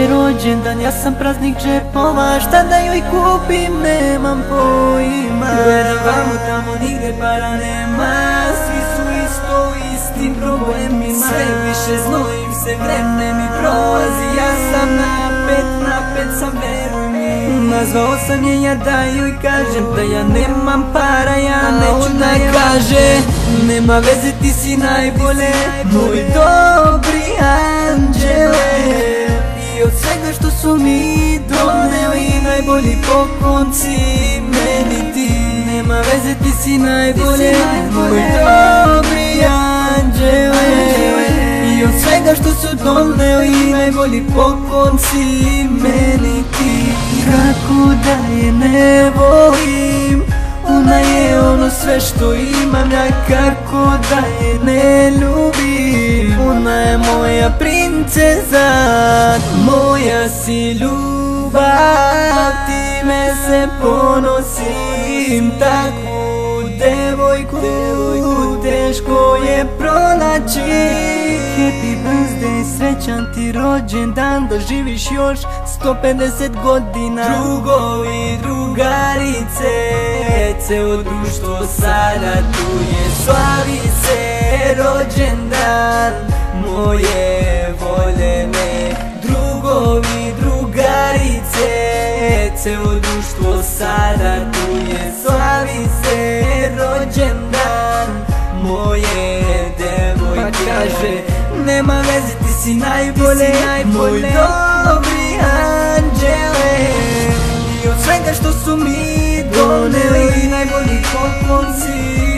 rođendan, ja sam praznik džepova, šta da joj kupim nemam pojma. Gledam vamo tamo nigde para nema, svi su isto u istim problemima. Sve više znojim se, vreme mi prolazi, ja sam napet sam, veruj mi. Nazvao sam je ja da joj kažem da ja nemam para, ja neću da je kaže nema veze, ti si najbolje, moj dobri anđele. I od svega što su mi doneli, najbolji poklonci meni ti. Nema veze, ti si najbolje, moj dobri anđele. I od svega što su doneli, najbolji poklonci meni ti. Kako da je ne volim, ona je ono sve što imam ja, kako da je ne ljubim. Ona je moja princeza, moja si ljubav, time se ponosim. Takvu devojku teško je pronaći. Happy birthday, srećan ti rođendan, da živiš još 150 godina. Drugovi, drugarice, ceo društvo sada tu je, slavi se rođendan moje voljene. Drugovi, drugarice, ceo društvo sada tu je, slavi se rođendan moje devojke. Pa kaže, nema veze, ti si najbolje, moj dobri anđele. I od svega što su mi doneli, najbolji poklonci